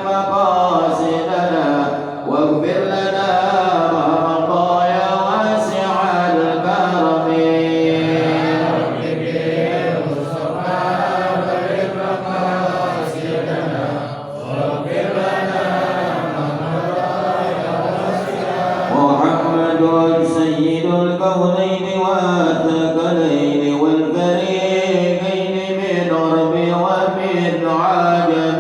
مقاصدنا واغفر لنا رحمة يا واسع الكرم محمد سيد الكونين والثقلين والفريقين من عرب ومن عجم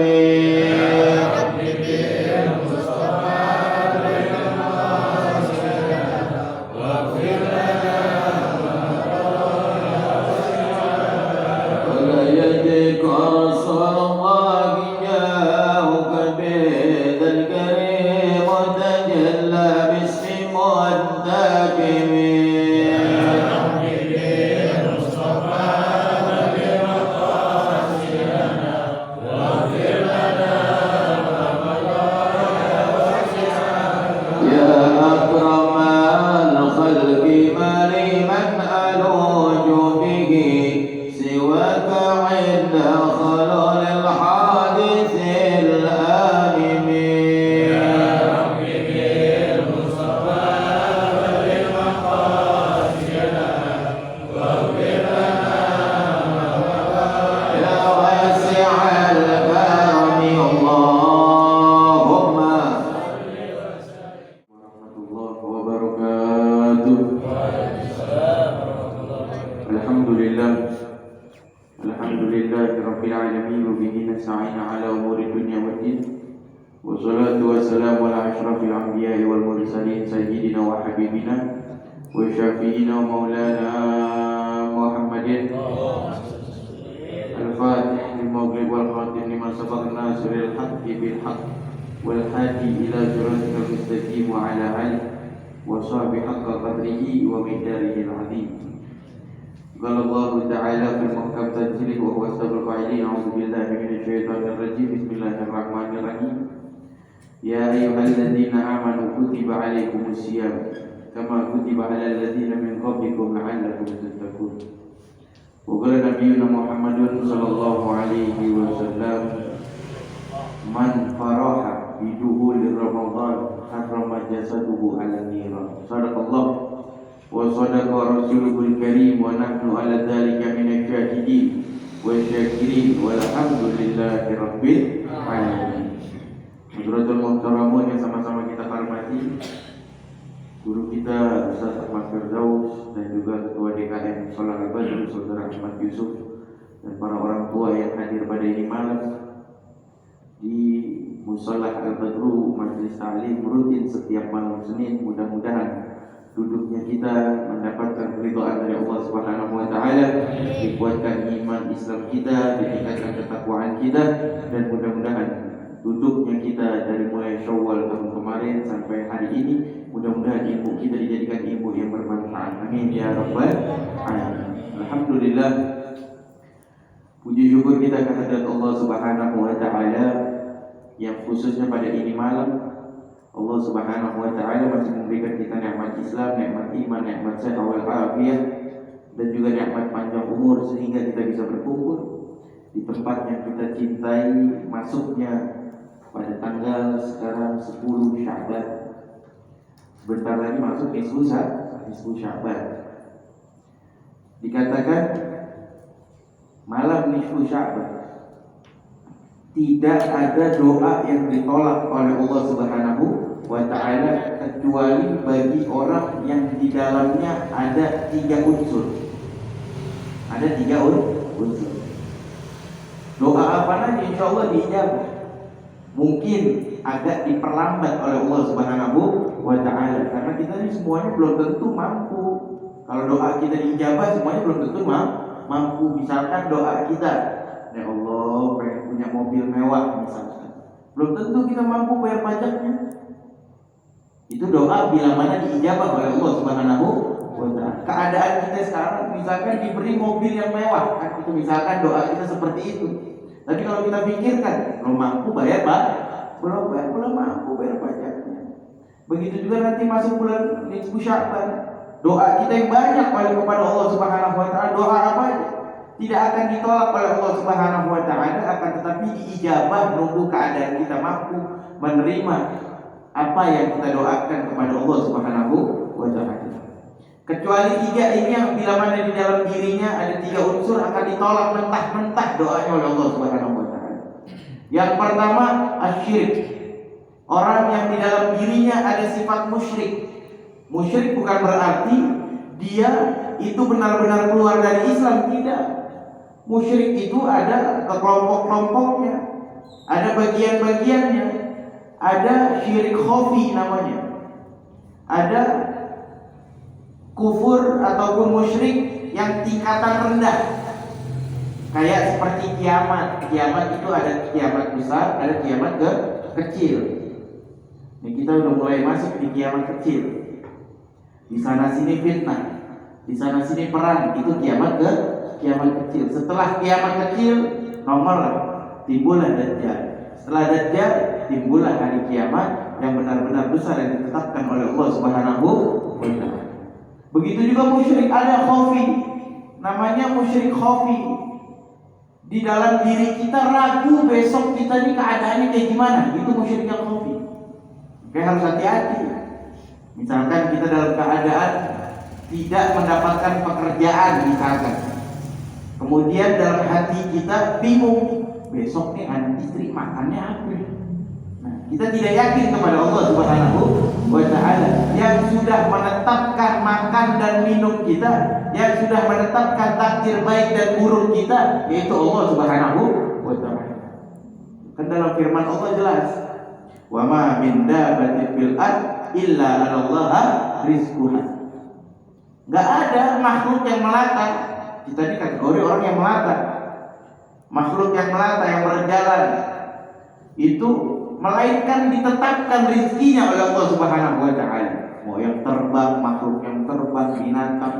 wassalatu wassalamu ala asyrafil anbiya'i wal mursalin sayyidina wa habibina wa syafi'ina maulana Muhammadin al-fatih lil-maghrib wal khatim lima sabaq nasiril haqqi bil haqq wal hadi ila siratal mustaqim wa ala alihi wa sahbihi haqqa qadrihi wa miqdarihi al-azim. Qala Allah Ta'ala fil muhkam tanzilih wa huwa asdaqul qa'ilin. A'udzu billahi minasy syaithanir rajim. Bismillahirrahmanirrahim. Ya ayyuhalladzina amanu kutiba 'alaikumus syiyam kama kutiba 'alal ladzina min qablikum la'allakum tattaqun. Wa qala nabiyyuna Muhammadun sallallahu alaihi wasallam man faraha bi duhuli Ramadan harrama jasaduhu 'alan niran. Sadaqallah wa sadaqa rasuluhul karim wa nahnu 'ala dzalika minasy syahidin wa syakirin walhamdulillahi rabbil alamin. Hadratul muhtaramun yang sama-sama kita hormati, guru kita Ustaz Ahmad Firdaus dan juga Ketua DKM Shalah Al-Badr Saudara Ahmad Yusuf dan para orang tua yang hadir pada ini malam di Musholah Al-Badru Majelis Ta'lim rutin setiap malam Senin. Mudah-mudahan duduknya kita mendapatkan keridhaan dari Allah Subhanahu wa taala, dikuatkan iman Islam kita, ditingkatkan ketakwaan kita, dan mudah-mudahan duduknya kita dari mulai Syawal tahun kemarin sampai hari ini, mudah-mudahan ilmu kita dijadikan ilmu yang bermanfaat. Amin ya rabbal alamin. Alhamdulillah, puji syukur kita kehadirat Allah Subhanahu wa taala yang khususnya pada ini malam Allah Subhanahu wa taala masih memberikan kita nikmat Islam, nikmat iman, nikmat sehat wal afiyah, dan juga nikmat panjang umur sehingga kita bisa berkumpul di tempat yang kita cintai, masuknya pada tanggal sekarang 10 Sya'ban. Sebentar lagi masuk nisfu Sya'ban. Dikatakan malam nisfu Sya'ban tidak ada doa yang ditolak oleh Allah Subhanahu wa ta'ala kecuali bagi orang yang di dalamnya ada 3 unsur. Ada 3 unsur. Doa apa saja insya Allah diijabah. Mungkin agak diperlambat oleh Allah Subhanahu wa ta'ala karena kita ini semuanya belum tentu mampu. Kalau doa kita diijabah semuanya belum tentu mampu. Misalkan doa kita, ya Allah pengen punya mobil mewah misalkan, belum tentu kita mampu bayar pajaknya. Itu doa bila mana diijabah oleh Allah Subhanahu wa ta'ala. Keadaan kita sekarang misalkan diberi mobil yang mewah, kan itu misalkan doa kita seperti itu. Tapi kalau kita pikirkan belum mampu bayar belum mampu bayar pajaknya. Begitu juga nanti masuk bulan nisfu Sya'ban, doa kita yang banyak kepada Allah Subhanahu wa ta'ala. Doa apa aja? tidak akan ditolak oleh Allah Subhanahu wa taala, akan tetapi diijabah nunggu keadaan kita mampu menerima apa yang kita doakan kepada Allah Subhanahu wa taala. Kecuali 3 ini yang bila mana di dalam dirinya ada 3 unsur akan ditolak mentah-mentah doanya oleh Allah Subhanahu wa taala. Yang pertama asyirik. Orang yang di dalam dirinya ada sifat musyrik. Musyrik bukan berarti dia itu benar-benar keluar dari Islam, tidak. Musyrik itu ada kelompok-kelompoknya, ada bagian-bagiannya. Ada syirik khafi namanya. Ada kufur ataupun musyrik yang tingkatan rendah. Kayak seperti kiamat. Kiamat itu ada kiamat besar, ada kiamat kecil. Ini kita udah mulai masuk di kiamat kecil. Di sana sini fitnah, di sana sini perang, itu kiamat kecil. Setelah kiamat kecil, nomor timbullah Dajjal. Setelah Dajjal, timbullah hari kiamat yang benar-benar besar yang ditetapkan oleh Allah Subhanahu wa taala. Begitu juga musyrik, ada khafi. Namanya musyrik khafi. Di dalam diri kita ragu besok kita ini keadaannya kayak gimana. Itu musyrik yang khafi. Kayak harus hati-hati. Misalkan kita dalam keadaan tidak mendapatkan pekerjaan misalkan. Kemudian dalam hati kita bingung, besok nih anak istri makannya apa? Nah, kita tidak yakin kepada Allah Subhanahu wa taala yang sudah menetapkan makan dan minum kita, yang sudah menetapkan takdir baik dan buruk kita, yaitu Allah Subhanahu wa taala. Kan dalam firman Allah jelas, "Wa ma min dabbatin fil ard illa 'alallaha rizquha." Enggak ada makhluk yang melata. Kita ini kategori orang yang melata. Makhluk yang melata, yang berjalan itu melainkan ditetapkan rizkinya oleh Allah Subhanahu wa taala. Mau yang terbang, makhluk yang terbang, binatang,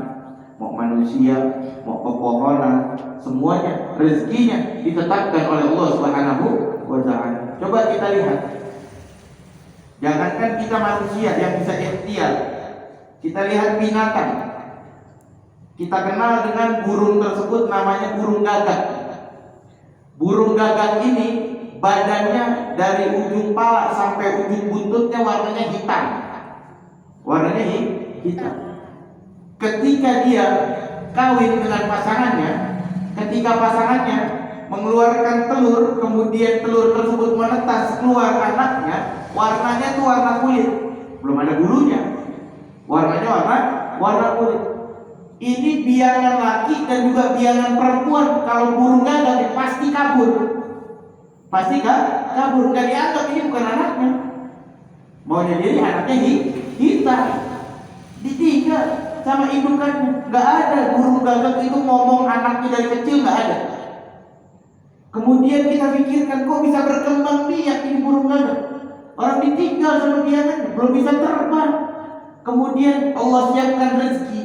mau manusia, mau pepohonan, semuanya rizkinya ditetapkan oleh Allah Subhanahu wa taala. Coba kita lihat. Jangankan kita manusia yang bisa ikhtiar, kita lihat binatang. Kita kenal dengan burung tersebut, namanya burung gagak. Burung gagak ini badannya dari ujung pala sampai ujung buntutnya warnanya hitam. Warnanya hitam. Ketika dia kawin dengan pasangannya, ketika pasangannya mengeluarkan telur, kemudian telur tersebut menetas keluar anaknya, warnanya itu warna kulit, belum ada bulunya. Warnanya warna kulit. Ini biangan laki dan juga biangan perempuan. Kalau burung gagak pasti kabur. Pasti kabur, nggak dianggap ini bukan anaknya. Maunya jadi anaknya hitam. Ditinggal sama indukannya. Nggak ada burung gagak itu ngomong anaknya dari kecil, nggak ada. Kemudian kita pikirkan kok bisa berkembang biak ini burung gagak. Orang ditinggal sama biangannya, belum bisa terbang. Kemudian Allah siapkan rezeki,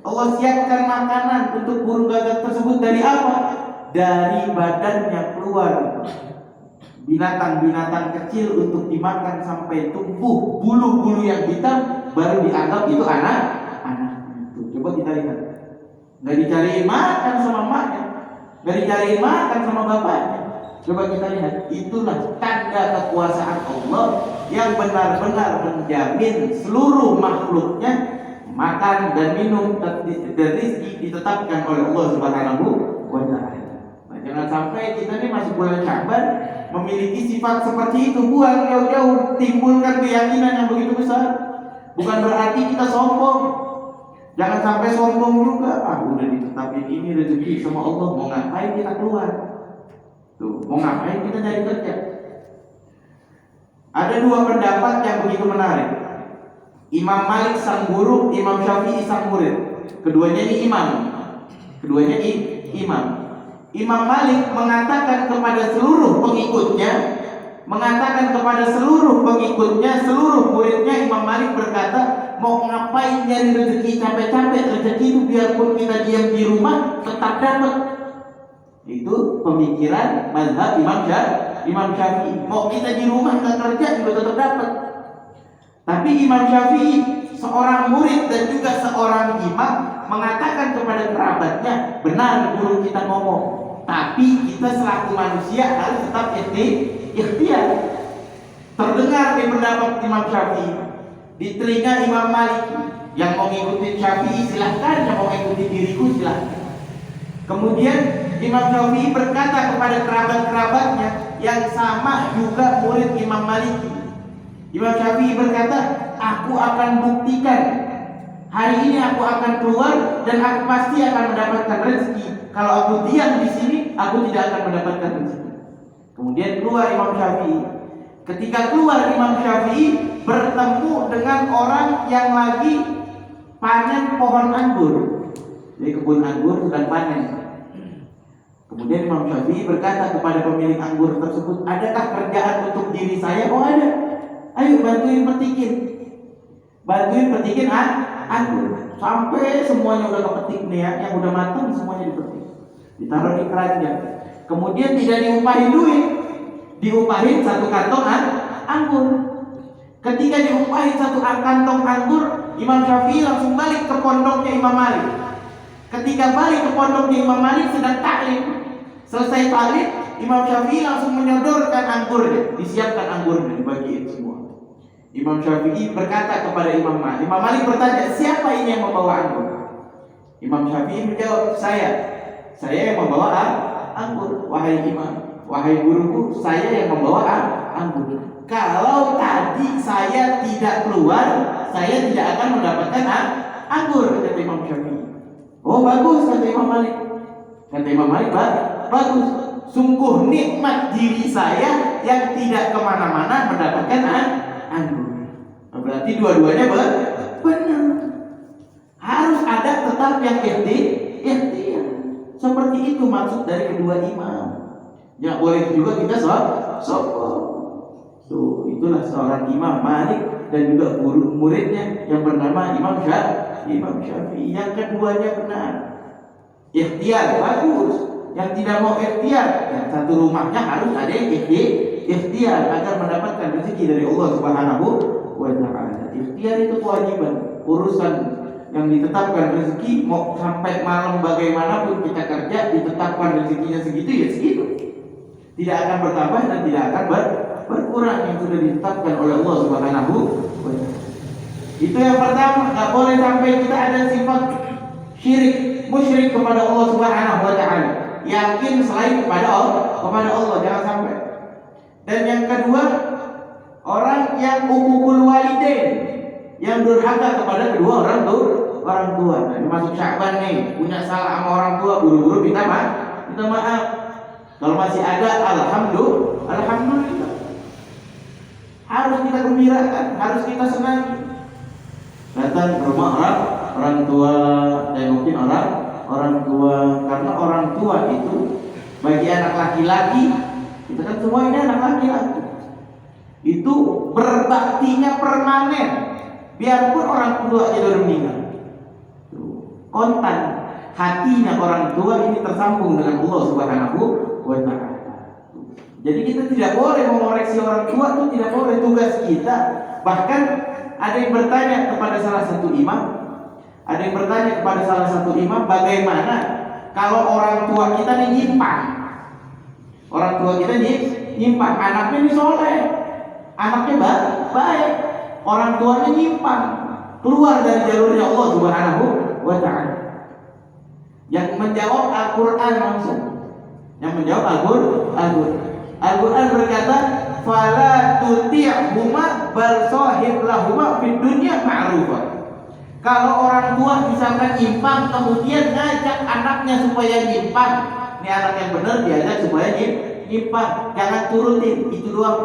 Allah siapkan makanan untuk burung gagak tersebut. Dari apa? Dari badannya keluar binatang-binatang kecil untuk dimakan sampai tumbuh bulu-bulu yang hitam, baru dianggap itu anak. Coba kita lihat. Nggak dicariin makan sama maknya, nggak dicariin makan sama bapaknya. Coba kita lihat. Itulah tanda kekuasaan Allah yang benar-benar menjamin seluruh makhluknya makan dan minum dan rezeki ditetapkan oleh Allah Subhanahu wa taala. Nah, jangan sampai kita ini masih bulan Sya'ban memiliki sifat seperti itu. Buang jauh-jauh, timbulkan keyakinan yang begitu besar. Bukan berarti kita sombong. Jangan sampai sombong juga. Udah ditetapin ini rezeki sama Allah, mau ngapain kita keluar? Tuh, mau ngapain kita cari kerja? Ada 2 pendapat yang begitu menarik. Imam Malik sang guru, Imam Syafi'i sang murid. Keduanya ini imam. Imam Malik mengatakan kepada seluruh pengikutnya, seluruh muridnya, Imam Malik berkata, mau ngapain nyari rezeki capek-capek? Rezeki itu biarpun kita diam di rumah tetap dapat. Itu pemikiran mazhab Imam Syafi'i. Mau kita di rumah nggak kerja juga tetap dapat. Tapi Imam Syafi'i seorang murid dan juga seorang imam mengatakan kepada kerabatnya, benar guru kita ngomong, tapi kita selaku manusia harus tetap ikhtiar. Terdengar di pendapat Imam Syafi'i, di telinga Imam Malik, yang mau ngikutin Syafi'i silahkan, yang mau ngikutin diriku silahkan. Kemudian Imam Syafi'i berkata kepada kerabat-kerabatnya yang sama juga murid Imam Maliki. Imam Syafi'i berkata, aku akan buktikan, hari ini aku akan keluar dan aku pasti akan mendapatkan rezeki. Kalau aku diam di sini, aku tidak akan mendapatkan rezeki. Kemudian keluar Imam Syafi'i. Ketika keluar Imam Syafi'i bertemu dengan orang yang lagi panen pohon anggur. Jadi kebun anggur sedang panen. Kemudian Imam Syafi'i berkata kepada pemilik anggur tersebut, adakah kerjaan untuk diri saya? Oh ada. Ayo bantuin petikin anggur sampai semuanya udah kepetik nih ya, yang udah matang semuanya dipetik, ditaruh di keranjang. Kemudian tidak diupahin duit, diupahin satu kantong anggur. Ketika diupahin satu kantong anggur, Imam Syafi'i langsung balik ke pondoknya Imam Malik. Ketika balik ke pondoknya Imam Malik sedang taklim, selesai taklim, Imam Syafi'i langsung menyodorkan anggurnya, disiapkan anggurnya, dibagiin semua. Imam Syafi'i berkata kepada Imam Malik. Imam Malik bertanya, siapa ini yang membawa anggur? Imam Syafi'i menjawab, saya yang membawa anggur. Wahai imam, wahai guruku, saya yang membawa anggur. Kalau tadi saya tidak keluar, saya tidak akan mendapatkan anggur, kata Imam Syafi'i. Oh bagus, kata Imam Malik. Kata Imam Malik, bagus. Sungguh nikmat diri saya yang tidak kemana-mana mendapatkan anggur. Berarti dua-duanya benar. Harus ada tetap yang ikhtiar. Seperti itu maksud dari kedua imam. Ya boleh juga kita sombong. Tuh, itulah seorang Imam Malik dan juga guru muridnya yang bernama Imam Syafi'i. Yang keduanya benar. Ikhtiar bagus. Yang tidak mau ikhtiar, yang satu rumahnya harus ada yang ikhtiar agar mendapatkan rezeki dari Allah Subhanahu wa ta'ala. Ikhtiar itu kewajiban, urusan yang ditetapkan rezeki mau sampai malam bagaimanapun kita kerja, ditetapkan rezekinya segitu ya segitu. Tidak akan bertambah dan tidak akan berkurang, yang sudah ditetapkan oleh Allah Subhanahu wa ta'ala. Itu yang pertama, enggak boleh sampai kita ada sifat syirik, musyrik kepada Allah Subhanahu wa ta'ala. Yakin selain kepada Allah, jangan sampai. Dan yang kedua, orang yang uququl walidain, yang durhaka kepada kedua orang tua. Nah, masuk Sya'ban nih, punya salah sama orang tua, buru-buru minta maaf. Kalau masih ada, alhamdulillah. Harus kita gembirakan, harus kita senangi. Datang ke rumah orang tua, mungkin orang tua, karena orang tua itu bagi anak laki-laki, kita kan semua ini anak laki-laki, itu berbaktinya permanen, biarpun orang tua sudah meninggal. Kontan hatinya orang tua ini tersambung dengan Allah Subhanahu wa ta'ala. Jadi kita tidak boleh mengoreksi orang tua, itu tidak boleh, tugas kita. Bahkan ada yang bertanya kepada salah satu imam, bagaimana kalau orang tua kita nyimpang? Orang tua kita nyimpang, anaknya ini soleh, anaknya baik, orang tuanya nyimpang, keluar dari jalurnya Allah Subhanahu wa ta'ala. Yang menjawab Al-Quran langsung. Al-Quran berkata, fala tuti'huma bal sahib lahuma fid dunya ma'rufah. Kalau orang tua misalkan nyimpang, kemudian ngajak anaknya supaya nyimpang, ini anak yang benar diajak supaya nyimpang, jangan turutin, itu doang.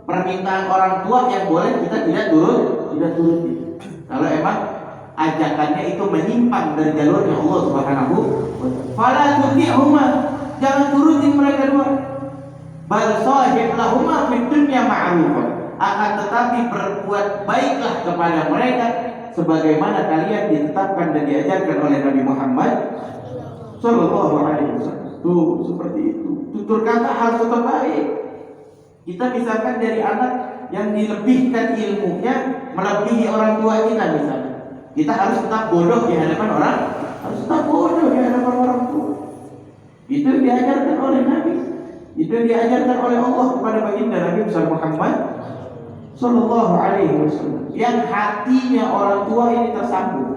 Permintaan orang tua yang boleh kita tidak turutin. Kalau emang ajakannya itu menyimpang dari jalurnya Allah Subhanahu wa ta'ala. Fala tuti'huma, jangan turutin mereka dua. Bal sahib lahuma fid dunya ma'rufah. Akan tetapi berbuat baiklah kepada mereka sebagaimana kalian ditetapkan dan diajarkan oleh Nabi Muhammad Sallallahu Alaihi Wasallam. Tuh seperti itu. Tutur kata harus tetap baik. Kita misalkan dari anak yang dilebihkan ilmunya melebihi orang tua kita misalnya. Kita harus tetap bodoh di hadapan orang, harus tetap bodoh di hadapan orang tua. Itu yang diajarkan oleh Nabi. Itu yang diajarkan oleh Allah kepada baginda Nabi besar Muhammad Sallallahu Alaihi Wasallam. Yang hatinya orang tua ini tersambung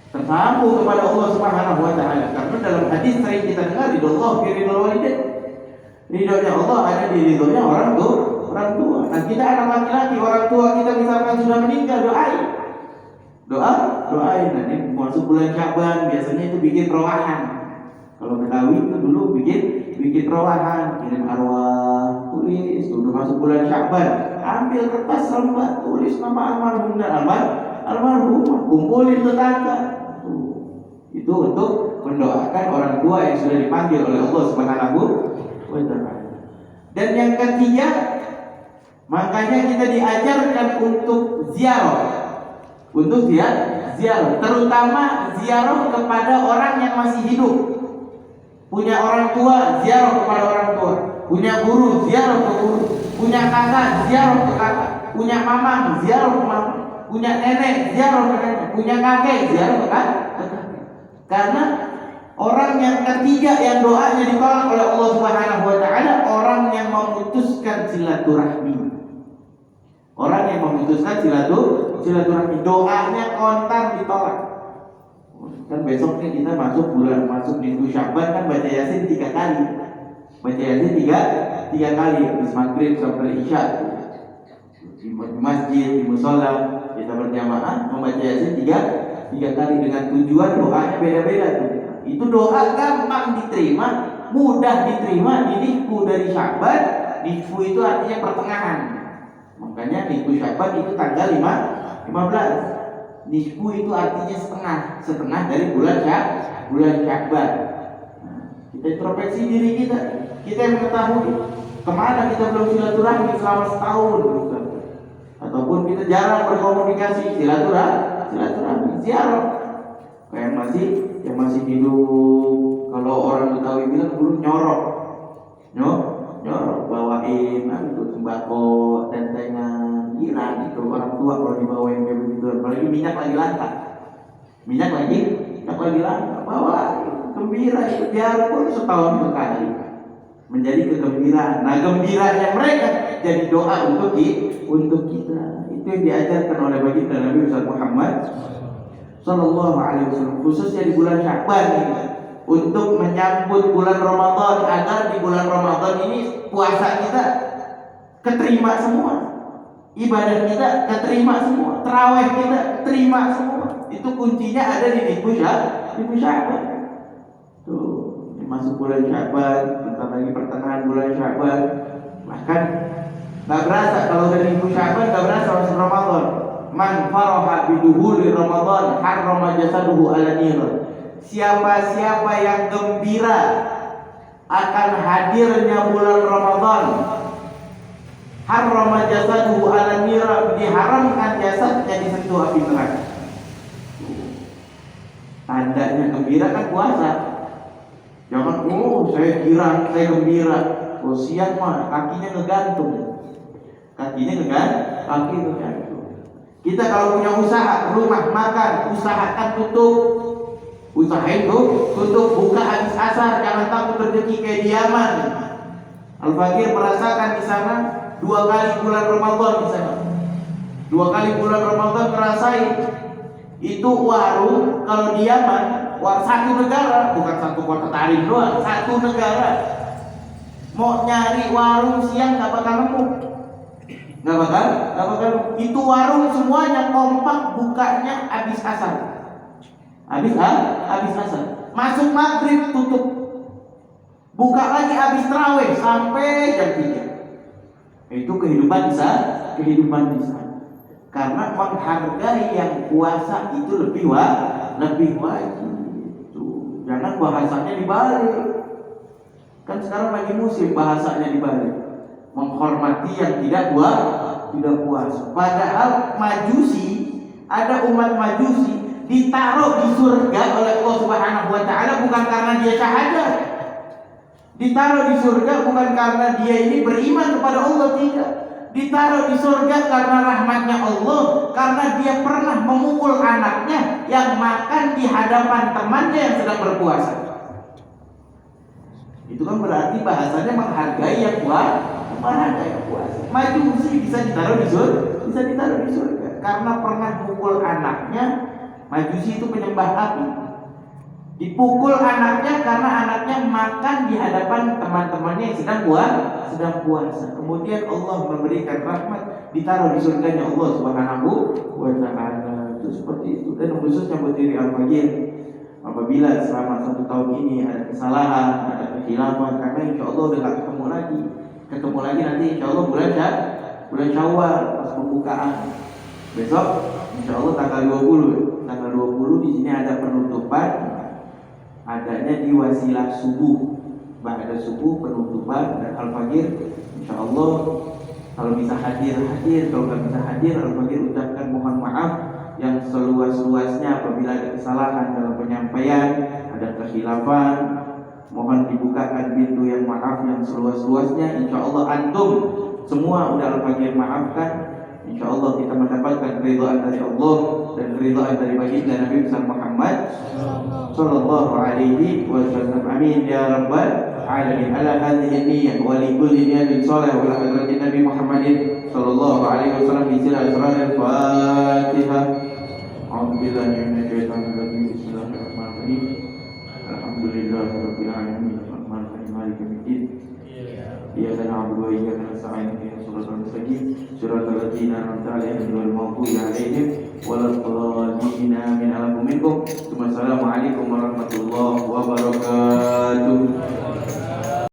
kepada Allah Subhanahu Wa Taala. Karena dalam hadis sering kita dengar ridho Allah fi ridhol walidain. Ridhonya Allah ada di ridhonya orang tua. Nah kita anak laki-laki, orang tua kita misalkan sudah meninggal, doain. Nanti masuk bulan Syaban biasanya itu bikin rowahan. Kalau Betawi itu dulu bikin rowahan, kirim arwah, tulis. Sudah masuk bulan Syaban, ambil kertas lembar, tulis nama almarhum dan almarhumah, kumpulin tetangga. Itu untuk mendoakan orang tua yang sudah dipanggil oleh Allah Subhanahu wa Ta'ala. Dan yang ketiga, makanya kita diajarkan untuk ziarah. Untuk ziarah, terutama ziarah kepada orang yang masih hidup. Punya orang tua, ziarah kepada orang tua. Punya guru, ziarah ke guru. Punya kakak, ziarah ke kakak. Punya mamang, ziarah ke mamang. Punya nenek, ziarah ke nenek. Punya kakek, ziarah ke kakek. Karena orang yang ketiga yang doanya ditolak oleh Allah Subhanahu wa Ta'ala, orang yang memutuskan silaturahmi. Orang yang memutuskan silaturahmi, doanya kontan ditolak. Kan besok nih kita masuk minggu Syaban, kan baca Yasin 3 kali. Baca Yasin 3 kali habis maghrib sampai isya. Di masjid, di musola kita berjamaah membaca Yasin 3 kali dengan tujuan doanya beda-beda tuh. Itu doa gampang diterima, mudah diterima. Nisfu dari Syaban, nisfu itu artinya pertengahan. Makanya nisfu Syaban itu tanggal 15. Nisfu itu artinya setengah dari bulan Syakban. Kita introspeksi diri kita yang mengetahui kemana kita belum silaturahmi selama setahun, ataupun kita jarang berkomunikasi. Silaturahmi, ziarah. Yang masih hidup, kalau orang Betawi bilang dulu nyorok, bawain itu sembako, tentengan, kira itu orang tua kalau dibawain kayak begitu. Apalagi minyak lagi langka, bawa gembira itu biarpun setahun sekali menjadi kegembiraan. Nah gembiranya mereka jadi doa untuk kita. Itu yang diajarkan oleh baginda Nabi Muhammad Sallallahu Alaihi Wasallam, khususnya di bulan Syakban ini, untuk menyambut bulan Ramadan, agar di bulan Ramadan ini puasa kita keterima semua, ibadah kita keterima semua, tarawih kita keterima semua. Itu kuncinya ada di nisfu Syakban. Tuh, masuk bulan Syakban, bentar lagi pertengahan bulan Syakban. Bahkan nggak berasa kalau dari nisfu Syakban, nggak berasa masuk Ramadan. Man faraha biduhuli Ramadan harrama jasaduhu ala nir. Siapa yang gembira akan hadirnya bulan Ramadan, harrama jasaduhu ala nir, diharamkan jasadnya disentuh api neraka. Tandanya gembira kan puasa. Jangan saya gembira. Siang mah kakinya ngegantung. Kita kalau punya usaha, rumah makan, usahakan usahain tutup, buka habis asar, jangan takut rezeki kayak di Yaman. Al-Fakir merasakan di sana 2 kali bulan Ramadan di sana. 2 kali bulan Ramadan ngerasain. Itu warung kalau di Yaman, satu negara, bukan satu kota Tarim doang, satu negara. Mau nyari warung siang nggak bakal nemu. Nggak bakal. Itu warung semuanya kompak bukanya habis asar. Habis asar. Masuk maghrib tutup. Buka lagi habis tarawih sampai jam 3. Itu kehidupan di sana. Karena menghargai yang puasa itu lebih wajib. Tuh, jangan bahasanya dibalik. Kan sekarang lagi musim bahasanya dibalik. Menghormati yang tidak puasa. Padahal ada umat majusi ditaruh di surga oleh Allah Subhanahu wa Ta'ala bukan karena dia syahadat. Ditaruh di surga bukan karena dia ini beriman kepada Allah, tidak. ditaruh di surga karena rahmatnya Allah, karena dia pernah memukul anaknya yang makan di hadapan temannya yang sedang berpuasa. Itu kan berarti bahasanya menghargai yang puasa. Majusi bisa ditaruh di surga karena pernah mukul anaknya. Majusi itu penyembah api. Dipukul anaknya karena anaknya makan di hadapan teman-temannya yang sedang puasa. Kemudian Allah memberikan rahmat, ditaruh di surganya Allah Subhanahu wa ta'ala. Itu seperti itu. Dan khususnya buat diri Al-Fajir, apabila selama 1 tahun ini ada kesalahan, ada kekhilafan, karena insya Allah udah gak ketemu lagi nanti insya Allah bulan Syawal pas pembukaan. Besok insya Allah tanggal 20 di sini ada penutupan, adanya di wasilah subuh, ba'da subuh penutupan, dan Al-Fajir insya Allah kalau bisa hadir, kalau nggak bisa hadir Al-Fajir ucapkan mohon maaf yang seluas-luasnya apabila ada kesalahan dalam penyampaian, ada kekhilafan, mohon dibukakan pintu yang maaf yang seluas-luasnya. Insya Allah antum semua udah Al-Fajir maafkan. Insya Allah kita mendapatkan keridhaan dari Allah dan keridhaan dari baginda Nabi besar Muhammad sallallahu alaihi wasallam. Amin ya rabbal alamin. Ala hadhihi niyyah wa li kulli niyatin salih wa ala hadratin Nabi Muhammadin sallallahu alaihi wasallam bi sirri asraril Fatihah. A'udzubillahi minasyaitonir rajim. Bismillahirrahmanirrahim. Alhamdulillahirabbil alamin. Arrahmanir rahim. Maliki yaumiddin. Iyyaka na'budu wa iyyaka nasta'in. Ihdinas siratal mustaqim. Siratal ladzina an'amta 'alaihim ghairil maghdubi 'alaihim waladdallin. Amin. Assalamualaikum warahmatullahi wabarakatuh.